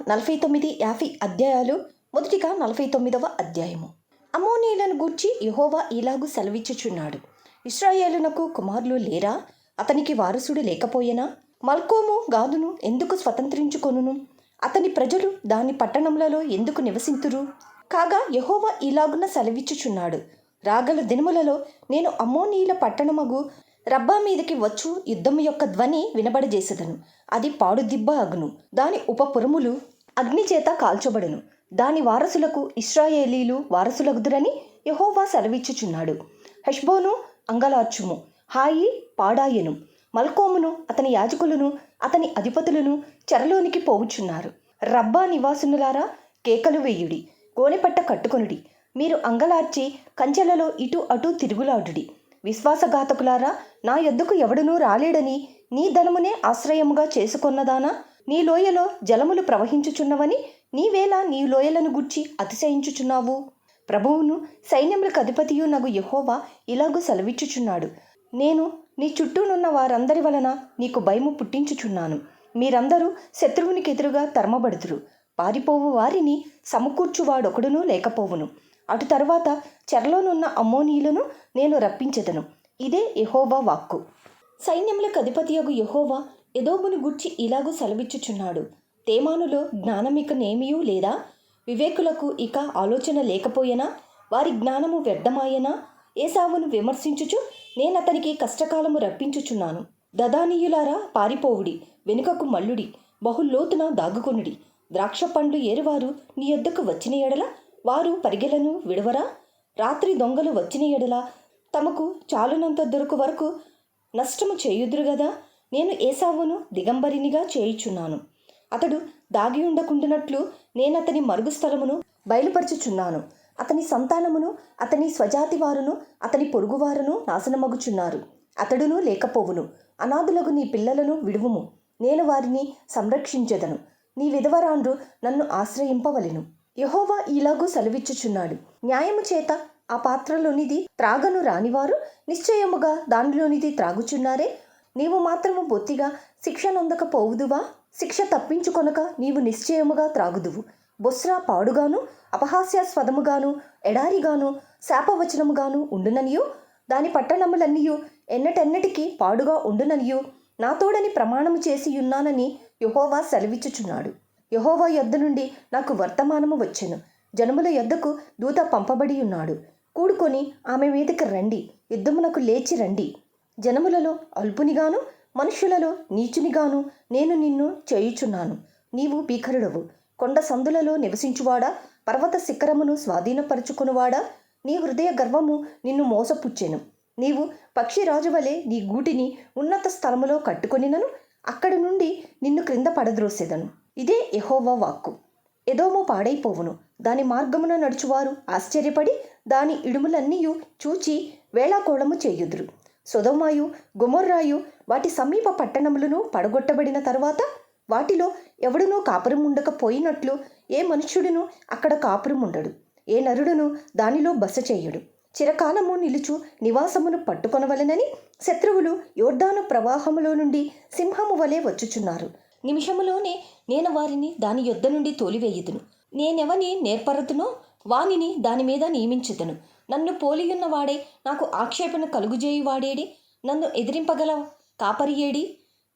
49-50 అధ్యాయాలు. మొదటిగా 49వ అధ్యాయము. అమ్మోనీయులను గూర్చి యెహోవా ఇలాగు సెలవిచ్చుచున్నాడు. ఇశ్రాయేలునకు కుమారులు లేరా? అతనికి వారసుడు లేకపోయెనా? మల్కోము గాదును ఎందుకు స్వతంత్రించుకొనును? అతని ప్రజలు దాని పట్టణములలో ఎందుకు నివసింతురు? కాగా యెహోవా ఇలాగున సెలవిచ్చుచున్నాడు. రాగల దినములలో నేను అమ్మోనీయుల పట్టణమగు రబ్బా మీదకి వచ్చు యుద్ధము యొక్క ధ్వని వినబడజేసెదను. అది పాడుదిబ్బ అగును. దాని ఉపపురములు అగ్నిచేత కాల్చబడును. దాని వారసులకు ఇశ్రాయేలీలు వారసులగుదురని యెహోవా సెలవిచ్చుచున్నాడు. హెష్బోను అంగలార్చుము, హాయి పాడాయెను. మల్కోమును అతని యాజకులను అతని అధిపతులను చెరలోనికి పోవుచున్నారు. రబ్బా నివాసునులారా, కేకలు వేయుడి, గోనెపట్ట కట్టుకొనుడి. మీరు అంగలార్చి కంచెలలో ఇటు అటు తిరుగులాడుడి. విశ్వాసఘాతకులారా, నా యొద్దకు ఎవడునూ రాలేడని నీ ధనమునే ఆశ్రయముగా చేసుకొన్నదానా, నీ లోయలో జలములు ప్రవహించుచున్నవని నీవేలా నీ లోయలను గుర్చి అతిశయించుచున్నావు? ప్రభువును సైన్యములకు అధిపతియు నగు యెహోవా ఇలాగు సెలవిచ్చుచున్నాడు. నేను నీ చుట్టూనున్న వారందరి వలన నీకు భయము పుట్టించుచున్నాను. మీరందరూ శత్రువునికి ఎదురుగా తరమబడుదురు. పారిపోవు వారిని సమకూర్చువాడొకడునూ లేకపోవును. అటు తరువాత చెరలోనున్న అమ్మోనీయులను నేను రప్పించెదను. ఇదే యెహోవా వాక్కు. సైన్యములకు అధిపతియగు యెహోవా ఎదోమును గూర్చి ఇలాగూ సెలవిచ్చుచున్నాడు. తేమానులో జ్ఞానమిక నేమియూ లేదా? వివేకులకు ఇక ఆలోచన లేకపోయేనా? వారి జ్ఞానము వ్యర్థమాయనా? ఏసావును విమర్శించుచు నేనతనికి కష్టకాలము రప్పించుచున్నాను. దదానీయులారా, పారిపోవుడి, వెనుకకు మల్లుడి, బహులోతున దాగుకొనుడి. ద్రాక్ష పండ్లు ఏరువారు నీ యొద్దకు వచ్చిన ఎడల వారు పరిగెలను విడవరా? రాత్రి దొంగలు వచ్చిన ఎడల తమకు చాలునంత దొరకు వరకు నష్టము చేయుదురు గదా. నేను ఏసావును దిగంబరినిగా చేయుచున్నాను. అతడు దాగి ఉండకుండానట్లు నేనతని మరుగు స్థలమును బయలుపరచుచున్నాను. అతని సంతానమును అతని స్వజాతి వారును అతని పొరుగువారును నాశనమగుచున్నారు. అతడును లేకపోవును. అనాథులకు నీ పిల్లలను విడువుము, నేను వారిని సంరక్షించెదను. నీ విధవరాండ్రు నన్ను ఆశ్రయింపవలెను. యెహోవా ఇలాగూ సెలవిచ్చుచున్నాడు. న్యాయము చేత ఆ పాత్రలోనిది త్రాగను రానివారు నిశ్చయముగా దానిలోనిది త్రాగుచున్నారే. నీవు మాత్రము బొత్తిగా శిక్ష నొందకపోవుదువా? శిక్ష తప్పించుకొనక నీవు నిశ్చయముగా త్రాగుదువు. బొస్రా పాడుగాను అపహాస్యాస్పదముగాను ఎడారిగాను శాపవచనముగాను ఉండుననియు దాని పట్టణములన్నీయు ఎన్నటెన్నటికీ పాడుగా ఉండుననియు నాతోడని ప్రమాణము చేసియున్నానని యెహోవా సెలవిచ్చుచున్నాడు. యెహోవా యొద్ద నుండి నాకు వర్తమానము వచ్చెను. జనముల యొద్దకు దూత పంపబడి ఉన్నాడు. కూడుకొని ఆమె మీదకి రండి, యుద్ధమునకు లేచి రండి. జనములలో అల్పునిగాను మనుష్యులలో నీచునిగాను నేను నిన్ను చేయుచున్నాను. నీవు భీకరుడవు. కొండ సందులలో నివసించువాడా, పర్వత శిఖరమును స్వాధీనపరుచుకునివాడా, నీ హృదయ గర్వము నిన్ను మోసపుచ్చెను. నీవు పక్షిరాజు వలె నీ గూటిని ఉన్నత స్థలములో కట్టుకొనినను అక్కడి నుండి నిన్ను క్రింద పడద్రోసెదను. ఇదే యెహోవా వాక్కు. ఎదోము పాడైపోవును. దాని మార్గమున నడుచువారు ఆశ్చర్యపడి దాని ఇడుములన్నీయు చూచి వేళాకోళము చేయుదురు. సొదొమాయు గొమొర్రాయు వాటి సమీప పట్టణములను పడగొట్టబడిన తరువాత వాటిలో ఎవడునూ కాపురం ఉండకపోయినట్లు ఏ మనుష్యుడును అక్కడ కాపురం ఉండడు. ఏ నరుడును దానిలో బస చేయుడు. చిరకాలము నిలుచు నివాసమును పట్టుకొనవలెనని శత్రువులు యోర్దాను ప్రవాహములో నుండి సింహము వలె వచ్చుచున్నారు. నిమిషములోనే నేను వారిని దాని యొద్ద నుండి తోలివేయుదును. నేనెవని నేర్పరతునో వానిని దాని మీద నియమించుదును. నన్ను పోలియున్న వాడే, నాకు ఆక్షేపణ కలుగుజేయువాడేడి? నన్ను ఎదిరింపగల కాపరి ఏడి?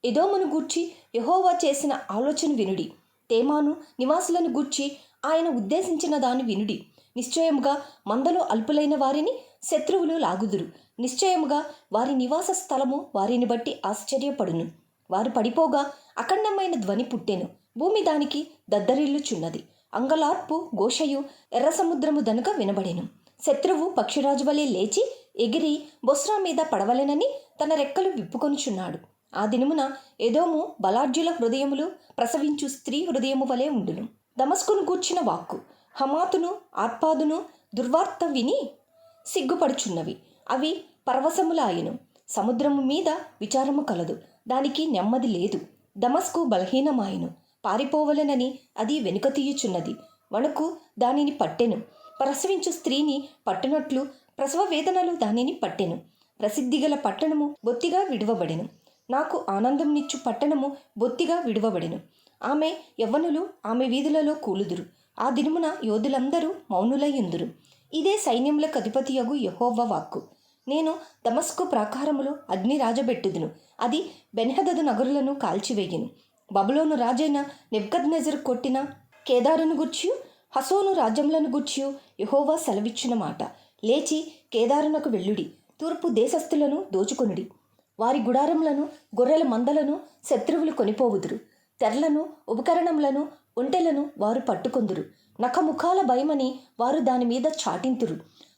ఎదోమును గూర్చి యెహోవా చేసిన ఆలోచన వినుడి. తేమాను నివాసులను గూర్చి ఆయన ఉద్దేశించిన దాన్ని వినుడి. నిశ్చయముగా మందలో అల్పులైన వారిని శత్రువులు లాగుదురు. నిశ్చయముగా వారి నివాస స్థలము వారిని బట్టి ఆశ్చర్యపడును. వారు పడిపోగా అఖండమైన ధ్వని పుట్టెను. భూమి దానికి దద్దరిల్లుచున్నది. అంగలార్పు ఘోషయు ఎర్ర సముద్రము దనుక వినబడెను. శత్రువు పక్షిరాజు వలె లేచి ఎగిరి బొస్రా మీద పడవలెనని తన రెక్కలు విప్పుకొనుచున్నాడు. ఆ దినమున ఎదోము బలాఢ్యుల హృదయములు ప్రసవించు స్త్రీ హృదయము వలె ఉండును. దమస్కును గూర్చిన వాక్కు. హమాతును ఆర్పాదును దుర్వార్త విని సిగ్గుపడుచున్నవి. అవి పరవశములాయెను. సముద్రము మీద విచారము కలదు, దానికి నెమ్మది లేదు. దమస్కు బలహీనమాయెను. పారిపోవలెనని అది వెనుక తీయుచున్నది. వణుకు దానిని పట్టెను. ప్రసవించు స్త్రీని పట్టునట్లు ప్రసవ వేదనలు దానిని పట్టెను. ప్రసిద్ధిగల పట్టణము బొత్తిగా విడువబడెను. నాకు ఆనందంనిచ్చు పట్టణము బొత్తిగా విడువబడెను. ఆమె యవ్వనులు ఆమె వీధులలో కూలుదురు. ఆ దినమున యోధులందరూ మౌనులయ్యుందురు. ఇదే సైన్యములకు అధిపతియగు యెహోవా వాక్కు. నేను దమస్కు ప్రాకారములో అగ్ని రాజబెట్టుదును, అది బెన్హదదు నగరులను కాల్చివేయును. బబులోను రాజైన నెబుకద్నెజరు కొట్టిన కేదారును గూర్చియు హసోను రాజ్యములను గూర్చియు యెహోవా సెలవిచ్చిన మాట. లేచి కేదారునకు వెళ్ళుడి, తూర్పు దేశస్థులను దోచుకొనుడి. వారి గుడారములను గొర్రెల మందలను శత్రువులు కొనిపోవుదురు. తెరలను ఉపకరణములను ఒంటెలను వారు పట్టుకొందురు. నఖముఖాల భయమని వారు దాని మీద చాటింతురు.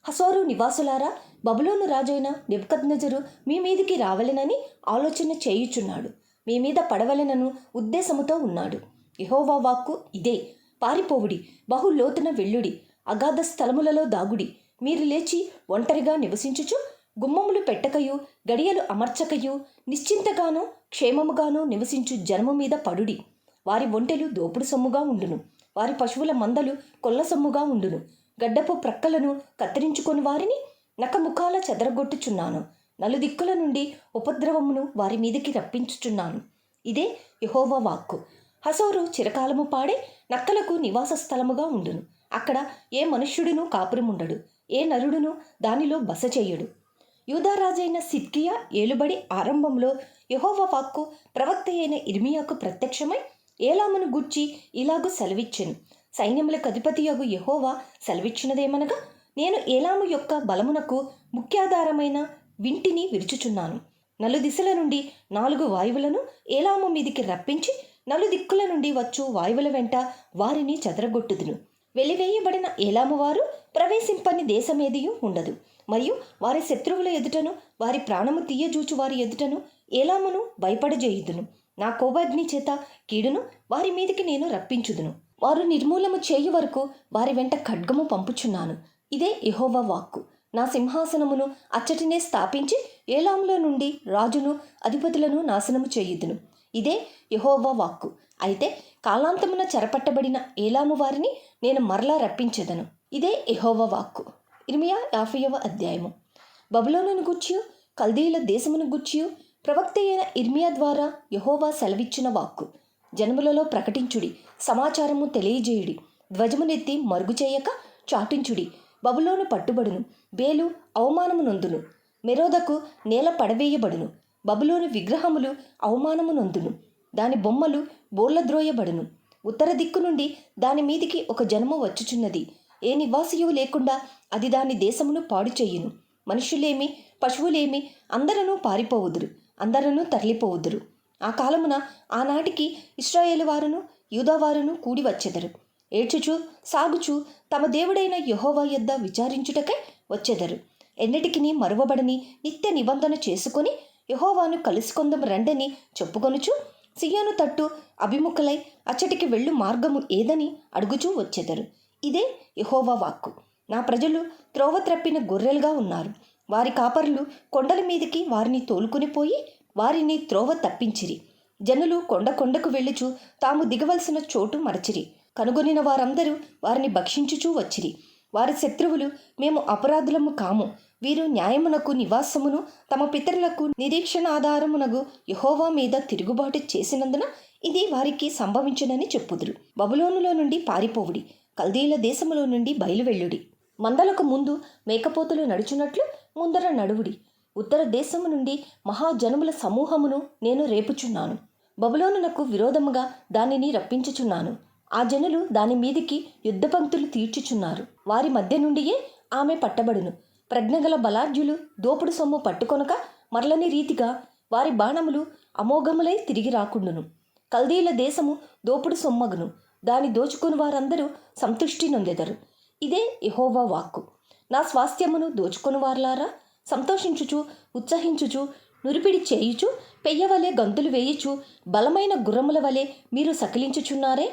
హసోరు నివాసులారా, బబులోను రాజైన నెబుకద్నెజరు మీ మీదికి రావలెనని ఆలోచన చేయుచున్నాడు. మీ మీద పడవలెనను ఉద్దేశముతో ఉన్నాడు. యెహోవా వాక్కు ఇదే. పారిపోవుడి, బహు లోతున వెళ్ళుడి, అగాధ స్థలములలో దాగుడి. మీరు లేచి ఒంటరిగా నివసించుచు గుమ్మములు పెట్టకయు గడియలు అమర్చకయు నిశ్చింతగాను క్షేమముగాను నివసించు జనము మీద పడుడి. వారి ఒంటెలు దోపుడు సొమ్ముగా ఉండును, వారి పశువుల మందలు కొల్ల సొమ్ముగా ఉండును. గడ్డపు ప్రక్కలను కత్తిరించుకొని వారిని నఖముఖాల చెదరగొట్టుచున్నాను. నలుదిక్కుల నుండి ఉపద్రవమును వారి మీదికి రప్పించుచున్నాను. ఇదే యెహోవా వాక్కు. హసోరు చిరకాలము పాడే నక్కలకు నివాస స్థలముగా ఉండును. అక్కడ ఏ మనుష్యుడును కాపురముండడు, ఏ నరుడును దానిలో బస చెయ్యడు. యూదారాజైన సిద్కియా ఏలుబడి ఆరంభంలో యెహోవా వాక్కు ప్రవక్త అయిన ఇర్మియాకు ప్రత్యక్షమై ఏలామును గూర్చి ఇలాగు సెలవిచ్చెను. సైన్యములకు అధిపతియగు యెహోవా సెలవిచ్చినదేమనగా, నేను ఏలాము యొక్క బలమునకు ముఖ్యాధారమైన వింటిని విరుచుచున్నాను. నలుదిశల నుండి 4 వాయువులను ఏలాము మీదికి రప్పించి నలుదిక్కుల నుండి వచ్చు వాయువుల వెంట వారిని చెదరగొట్టుదును. వెలివేయబడిన ఏలాము వారు ప్రవేశింపని దేశమేదియూ ఉండదు. మరియు వారి శత్రువుల ఎదుటను వారి ప్రాణము తీయజూచు వారి ఎదుటను ఏలామును భయపడజేయుదును. నా కోపాగ్ని చేత కీడును వారి మీదికి నేను రప్పించుదును. వారు నిర్మూలము చేయు వరకు వారి వెంట ఖడ్గము పంపుచున్నాను. ఇదే యెహోవా వాక్కు. నా సింహాసనమును అచ్చటినే స్థాపించి ఏలాములో నుండి రాజును అధిపతులను నాశనము చేయుదును. ఇదే యెహోవా వాక్కు. అయితే కాలాంతమున చెరపట్టబడిన ఏలాము వారిని నేను మరలా రప్పించెదను. ఇదే యెహోవా వాక్కు. ఇర్మియా 50వ అధ్యాయము. బబులోనును గూర్చియు కల్దీయుల దేశమును గూర్చియు ప్రవక్త అయిన ఇర్మియా ద్వారా యెహోవా సెలవిచ్చిన వాక్కు. జనములలో ప్రకటించుడి, సమాచారము తెలియజేయుడి. ధ్వజమునెత్తి మరుగు చేయక చాటించుడి. బబులోను పట్టుబడును, బేలు అవమానము నొందును, మెరోదకు నేల పడవేయబడును. బబులోను విగ్రహములు అవమానము నొందును, దాని బొమ్మలు బోర్లద్రోయబడును. ఉత్తర దిక్కు నుండి దాని మీదికి ఒక జనము వచ్చుచున్నది. ఏ నివాసియు లేకుండా అది దాని దేశమును పాడు చెయ్యును. మనుష్యులేమి పశువులేమి అందరూ పారిపోవుదురు, అందరూ తరలిపోవుదురు. ఆ కాలమున ఆనాటికి ఇశ్రాయేలు వారును యూదావారును కూడి వచ్చెదరు. ఏడ్చుచు సాగుచు తమ దేవుడైన యెహోవా యొద్ద విచారించుటకై వచ్చెదరు. ఎన్నటికిని మరువబడని నిత్య నిబంధన చేసుకొని యెహోవాను కలుసుకొందం రండని చెప్పుకొనుచు సియోను తట్టు అభిముఖులై అచ్చటికి వెళ్ళు మార్గము ఏదని అడుగుచూ వచ్చెదరు. ఇదే యెహోవా వాక్కు. నా ప్రజలు త్రోవ త్రప్పిన గొర్రెలుగా ఉన్నారు. వారి కాపరులు కొండల మీదికి వారిని తోలుకొని పోయి వారిని త్రోవ తప్పించిరి. జనులు కొండ కొండకు వెళ్ళుచు తాము దిగవలసిన చోటు మరచిరి. కనుగొనిన వారందరూ వారిని భక్షించుచూ వచ్చిరి. వారి శత్రువులు మేము అపరాధులము కాము, వీరు న్యాయమునకు నివాసమును తమ పితరులకు నిరీక్షణాధారమునగు యెహోవా మీద తిరుగుబాటు చేసినందున ఇది వారికి సంభవించునని చెప్పుదురు. బబులోనులో నుండి పారిపోవుడి, కల్దీయుల దేశములో నుండి బయలువెళ్ళుడి. మందలకు ముందు మేకపోతులు నడుచున్నట్లు ముందర నడువుడి. ఉత్తర దేశము నుండి మహాజనముల సమూహమును నేను రేపుచున్నాను. బబులోనునకు విరోధముగా దానిని రప్పించుచున్నాను. ఆ జనులు దాని మీదికి యుద్ధపంక్తులు తీర్చుచున్నారు. వారి మధ్య నుండియే ఆమె పట్టబడును. ప్రజ్ఞగల బలాఢ్యులు దోపుడు సొమ్ము పట్టుకొనక మరలని రీతిగా వారి బాణములు అమోఘములై తిరిగి రాకుండును. కల్దీయుల దేశము దోపుడు సొమ్మగును, దాని దోచుకుని వారందరూ సంతృష్టి నొందెదరు. ఇదే యెహోవా వాక్కు. నా స్వాస్థ్యమును దోచుకుని వారలారా, సంతోషించుచు ఉత్సహించుచు నురిపిడి చేయుచు పెయ్యవలే గంతులు వేయుచు బలమైన గుర్రముల వలె మీరు సకిలించుచున్నారే.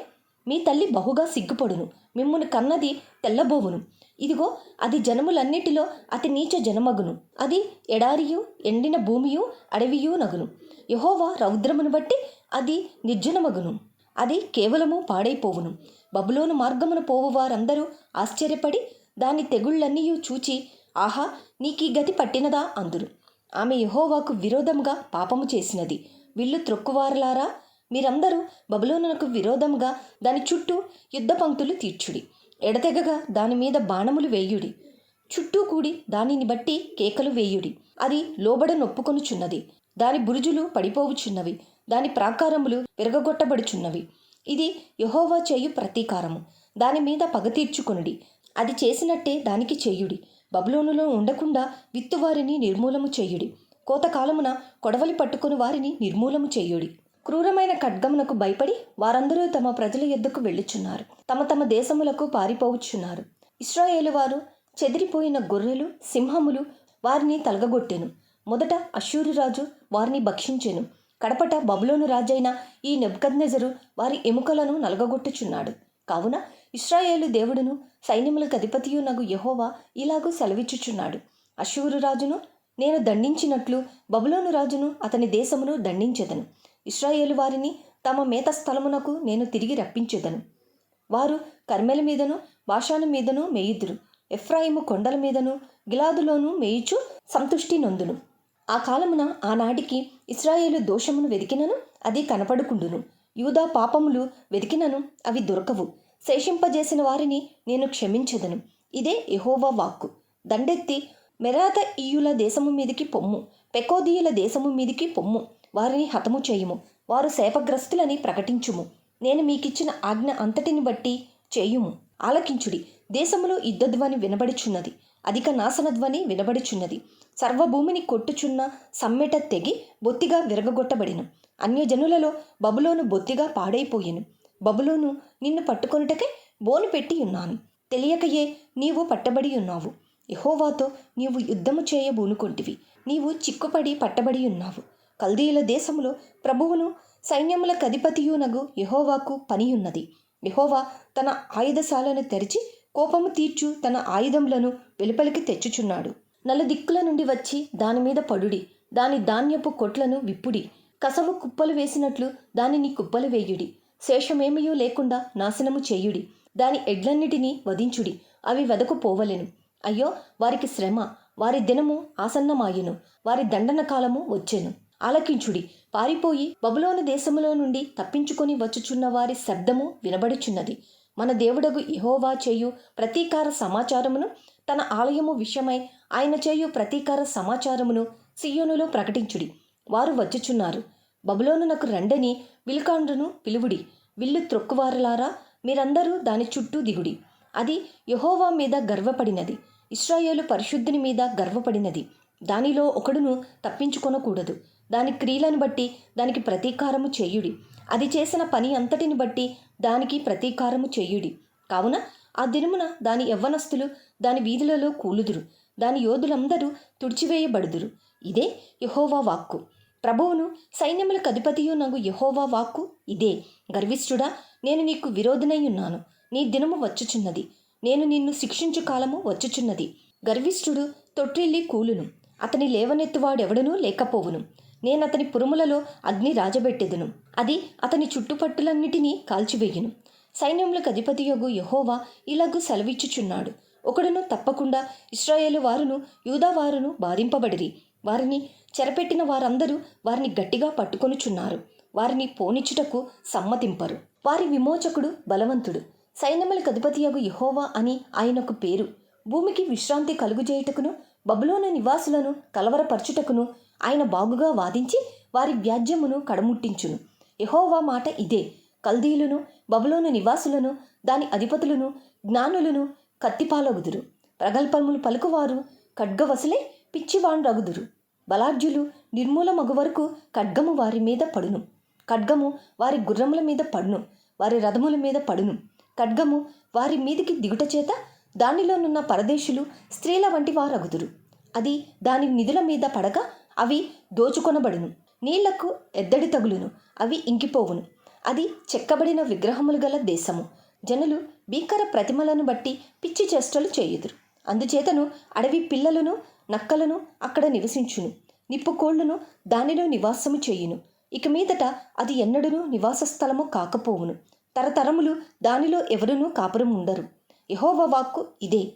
మీ తల్లి బహుగా సిగ్గుపడును, మిమ్మును కన్నది తెల్లబోవును. ఇదిగో అది జనములన్నిటిలో అతి నీచ జనమగును. అది ఎడారియు ఎండిన భూమియు అడవియు నగును. యెహోవా రౌద్రమును బట్టి అది నిర్జనమగును, అది కేవలము పాడైపోవును. బబులోను మార్గమున పోవు వారందరూ ఆశ్చర్యపడి దాని తెగుళ్లన్నీయూ చూచి, ఆహా, నీకీ గతి పట్టినదా అందురు. ఆమె యెహోవాకు విరోధముగా పాపము చేసినది. విల్లు త్రొక్కువారలారా, మీరందరూ బబులోనునకు విరోధముగా దాని చుట్టూ యుద్ధ పంక్తులు తీర్చుడి. ఎడతెగగా దాని మీద బాణములు వేయుడి. చుట్టూ కూడి దానిని బట్టి కేకలు వేయుడి. అది లోబడ నొప్పుకొనుచున్నది. దాని బురుజులు పడిపోవుచున్నవి. దాని ప్రాకారములు విరగగొట్టబడుచున్నవి. ఇది యెహోవా చేయు ప్రతీకారము. దాని మీద పగ తీర్చుకొనుడి. అది చేసినట్టే దానికి చేయుడి. బబులోనులో ఉండకుండా విత్తువారిని నిర్మూలము చేయుడి. కోతకాలమున కొడవలి పట్టుకుని వారిని నిర్మూలము చేయుడి. క్రూరమైన ఖడ్గమునకు భయపడి వారందరూ తమ ప్రజల యొద్దకు వెళ్ళుచున్నారు. తమ తమ దేశములకు పారిపోవుచున్నారు. ఇశ్రాయేలు వారు చెదిరిపోయిన గొర్రెలు, సింహములు వారిని తలగగొట్టెను. మొదట అష్షూరు రాజు వారిని భక్షించెను. కడపట బబులోను రాజైన ఈ నెబుకద్నెజరు వారి ఎముకలను నలగగొట్టుచున్నాడు. కావున ఇశ్రాయేలు దేవుడును సైన్యములకు అధిపతియునగు యెహోవా ఇలాగూ సెలవిచ్చుచున్నాడు. అష్షూరు రాజును నేను దండించినట్లు బబులోను రాజును అతని దేశమును దండించెదను. ఇశ్రాయేలు వారిని తమ మేత స్థలమునకు నేను తిరిగి రప్పించెదను. వారు కర్మెల మీదను బాషాను మీదను మేయుదురు. ఎఫ్రాయిము కొండల మీదను గిలాదులోను మేయుచు సంతుష్టి నొందును. ఆ కాలమున ఆనాటికి ఇశ్రాయేలు దోషమును వెదికినను అది కనపడుకుండును. యూదా పాపములు వెదికినను అవి దొరకవు. శేషింపజేసిన వారిని నేను క్షమించెదను. ఇదే యెహోవా వాక్కు. దండెత్తి మెరాత ఈయుల దేశము మీదికి పొమ్ము, పెకోదీయుల దేశము మీదికి పొమ్ము. వారిని హతము చేయుము. వారు శాపగ్రస్తులని ప్రకటించుము. నేను మీకిచ్చిన ఆజ్ఞ అంతటిని బట్టి చేయుము. ఆలకించుడి. దేశములో యుద్ధధ్వని వినబడుచున్నది. అధిక నాశనధ్వని వినబడుచున్నది. సర్వభూమిని కొట్టుచున్న సమ్మెట తెగి బొత్తిగా విరగగొట్టబడిను. అన్యజనులలో బబులోను బొత్తిగా పాడైపోయెను. బబులోను నిన్ను పట్టుకొనుటకై బోను పెట్టి ఉన్నాను. తెలియకయే నీవు పట్టబడి ఉన్నావు. యెహోవాతో నీవు యుద్ధము చేయబూనుకొంటివి. నీవు చిక్కుపడి పట్టబడి ఉన్నావు. కల్దీయుల దేశములో ప్రభువును సైన్యములకు అధిపతియునగు యెహోవాకు పనియున్నది. యెహోవా తన ఆయుధశాలను తెరిచి కోపము తీర్చు తన ఆయుధములను వెలుపలికి తెచ్చుచున్నాడు. నలుదిక్కుల నుండి వచ్చి దానిమీద పడుడి. దాని ధాన్యపు కొట్లను విప్పుడి. కసవు కుప్పలు వేసినట్లు దానిని కుప్పలు వేయుడి. శేషమేమయూ లేకుండా నాశనము చేయుడి. దాని ఎడ్లన్నిటినీ వధించుడి. అవి వెదకుపోవలెను. అయ్యో, వారికి శ్రమ. వారి దినము ఆసన్నమాయును. వారి దండన కాలము వచ్చెను. ఆలకించుడి. పారిపోయి బబులోను దేశములో నుండి తప్పించుకొని వచ్చుచున్న వారి శబ్దము వినబడుచున్నది. మన దేవుడగు యెహోవా చేయు ప్రతీకార సమాచారమును, తన ఆలయము విషయమై ఆయన చేయు ప్రతీకార సమాచారమును సియోనులో ప్రకటించుడి. వారు వచ్చుచున్నారు. బబులోనునకు రండని విలుకాండ్రును పిలువుడి. విల్లు త్రొక్కువారలారా, మీరందరూ దాని చుట్టూ దిగుడి. అది యెహోవా మీద గర్వపడినది. ఇశ్రాయేలు పరిశుద్ధుని మీద గర్వపడినది. దానిలో ఒకడును తప్పించుకొనకూడదు. దాని క్రియలను బట్టి దానికి ప్రతీకారము చేయుడి. అది చేసిన పని అంతటిని బట్టి దానికి ప్రతీకారము చేయుడి. కావున ఆ దినమున దాని యవ్వనస్తులు దాని వీధులలో కూలుదురు. దాని యోధులందరూ తుడిచివేయబడుదురు. ఇదే యెహోవా వాక్కు. ప్రభువును సైన్యములకు అధిపతియునగు యెహోవా వాక్కు ఇదే. గర్విష్ఠుడా, నేను నీకు విరోధినై ఉన్నాను. నీ దినము వచ్చుచున్నది. నేను నిన్ను శిక్షించు కాలము వచ్చుచున్నది. గర్విష్ఠుడు తొట్టిల్లి కూలును. అతని లేవనెత్తువాడెవడనూ లేకపోవును. నేనతని పురములలో అగ్ని రాజబెట్టెదను. అది అతని చుట్టుపట్టులన్నిటినీ కాల్చివేయును. సైన్యములకు అధిపతియగు యెహోవా ఇలాగు సెలవిచ్చుచున్నాడు. ఒకడును తప్పకుండా ఇశ్రాయేలు వారును యూదా వారును బాధింపబడిరి. వారిని చెరపెట్టిన వారందరూ వారిని గట్టిగా పట్టుకొనుచున్నారు. వారిని పోనిచ్చుటకు సమ్మతింపరు. వారి విమోచకుడు బలవంతుడు. సైన్యములకు అధిపతియగు యెహోవా అని ఆయనకు పేరు. భూమికి విశ్రాంతి కలుగుజేయుటకును బబులోను నివాసులను కలవరపరచుటకును ఆయన బాగుగా వాదించి వారి వ్యాజ్యమును కడముట్టించును. యెహోవా మాట ఇదే. కల్దీయులను బబులోను నివాసులను దాని అధిపతులను జ్ఞానులను కత్తిపాలగుదురు. ప్రగల్భములు పలుకువారు ఖడ్గవసులే పిచ్చివాండ్రగుదురు. బలాఢ్యులు నిర్మూలమగు వరకు ఖడ్గము వారి మీద పడును. ఖడ్గము వారి గుర్రముల మీద పడును. వారి రథముల మీద పడును. ఖడ్గము వారి మీదికి దిగుట చేత దానిలోనున్న పరదేశులు స్త్రీల వంటి వారగుదురు. అది దాని నిధుల మీద పడగా అవి దోచుకొనబడును. నీళ్లకు ఎద్దడి తగులును. అవి ఇంకిపోవును. అది చెక్కబడిన విగ్రహములు గల దేశము. జనులు భీకర ప్రతిమలను బట్టి పిచ్చి చేష్టలు చేయుదురు. అందుచేతను అడవి పిల్లలను నక్కలను అక్కడ నివసించును. నిప్పుకోళ్లను దానిలో నివాసము చేయును. ఇక మీదట అది ఎన్నడూనూ నివాస స్థలము కాకపోవును. తరతరములు దానిలో ఎవరునూ కాపురం ఉండరు. యెహోవా వాక్కు ఇదే.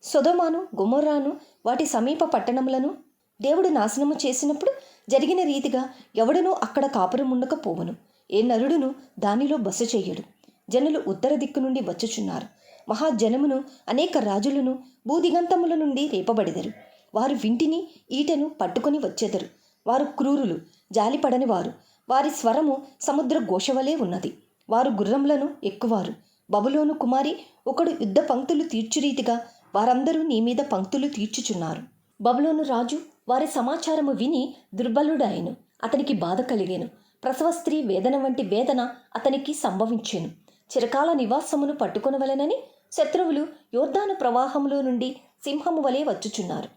సొదొమను గొమొర్రాను వాటి సమీప పట్టణములను దేవుడు నాశనము చేసినప్పుడు జరిగిన రీతిగా ఎవడునూ అక్కడ కాపురం ఉండకపోవును. ఏ నరుడును దానిలో బస చెయ్యడు. జనులు ఉత్తర దిక్కు నుండి వచ్చుచున్నారు. మహాజనమును అనేక రాజులను భూదిగంతముల నుండి రేపబడెదరు. వారు వింటిని ఈటెను పట్టుకొని వచ్చెదరు. వారు క్రూరులు, జాలిపడని వారు. వారి స్వరము సముద్ర ఘోషవలే ఉన్నది. వారు గుర్రములను ఎక్కువారు. బబులోను కుమారి ఒకడు యుద్ధ పంక్తులు తీర్చురీతిగా వారందరూ నీ మీద పంక్తులు తీర్చుచున్నారు. బబులోను రాజు వారి సమాచారము విని దుర్బలుడాయను. అతనికి బాధ కలిగేను. ప్రసవ స్త్రీ వేదన వంటి వేదన అతనికి సంభవించెను. చిరకాల నివాసమును పట్టుకొనవలెనని శత్రువులు యోర్దాను ప్రవాహములో నుండి సింహము వలె వచ్చుచున్నారు.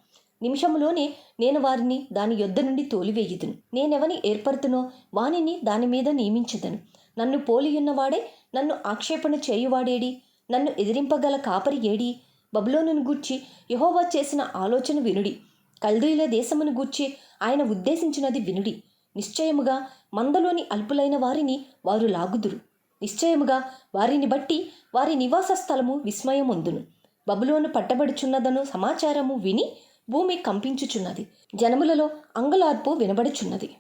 నిమిషములోనే నేను వారిని దాని యొద్ద నుండి తోలివేయుదును. నేనెవని ఏర్పడుతునో వానిని దాని మీద నియమించెదను. నన్ను పోలియున్నవాడే, నన్ను ఆక్షేపణ చేయువాడేడి? నన్ను ఎదిరింపగల కాపరి ఏడి? బబులోనును గూర్చి యెహోవా చేసిన ఆలోచన వినుడి. కల్దీయుల దేశమును గూర్చి ఆయన ఉద్దేశించినది వినుడి. నిశ్చయముగా మందలోని అల్పులైన వారిని వారు లాగుదురు. నిశ్చయముగా వారిని బట్టి వారి నివాస స్థలము విస్మయముందును. బబులోను పట్టబడుచున్నదను సమాచారము విని భూమి కంపించుచున్నది. జనములలో అంగలార్పు వినబడుచున్నది.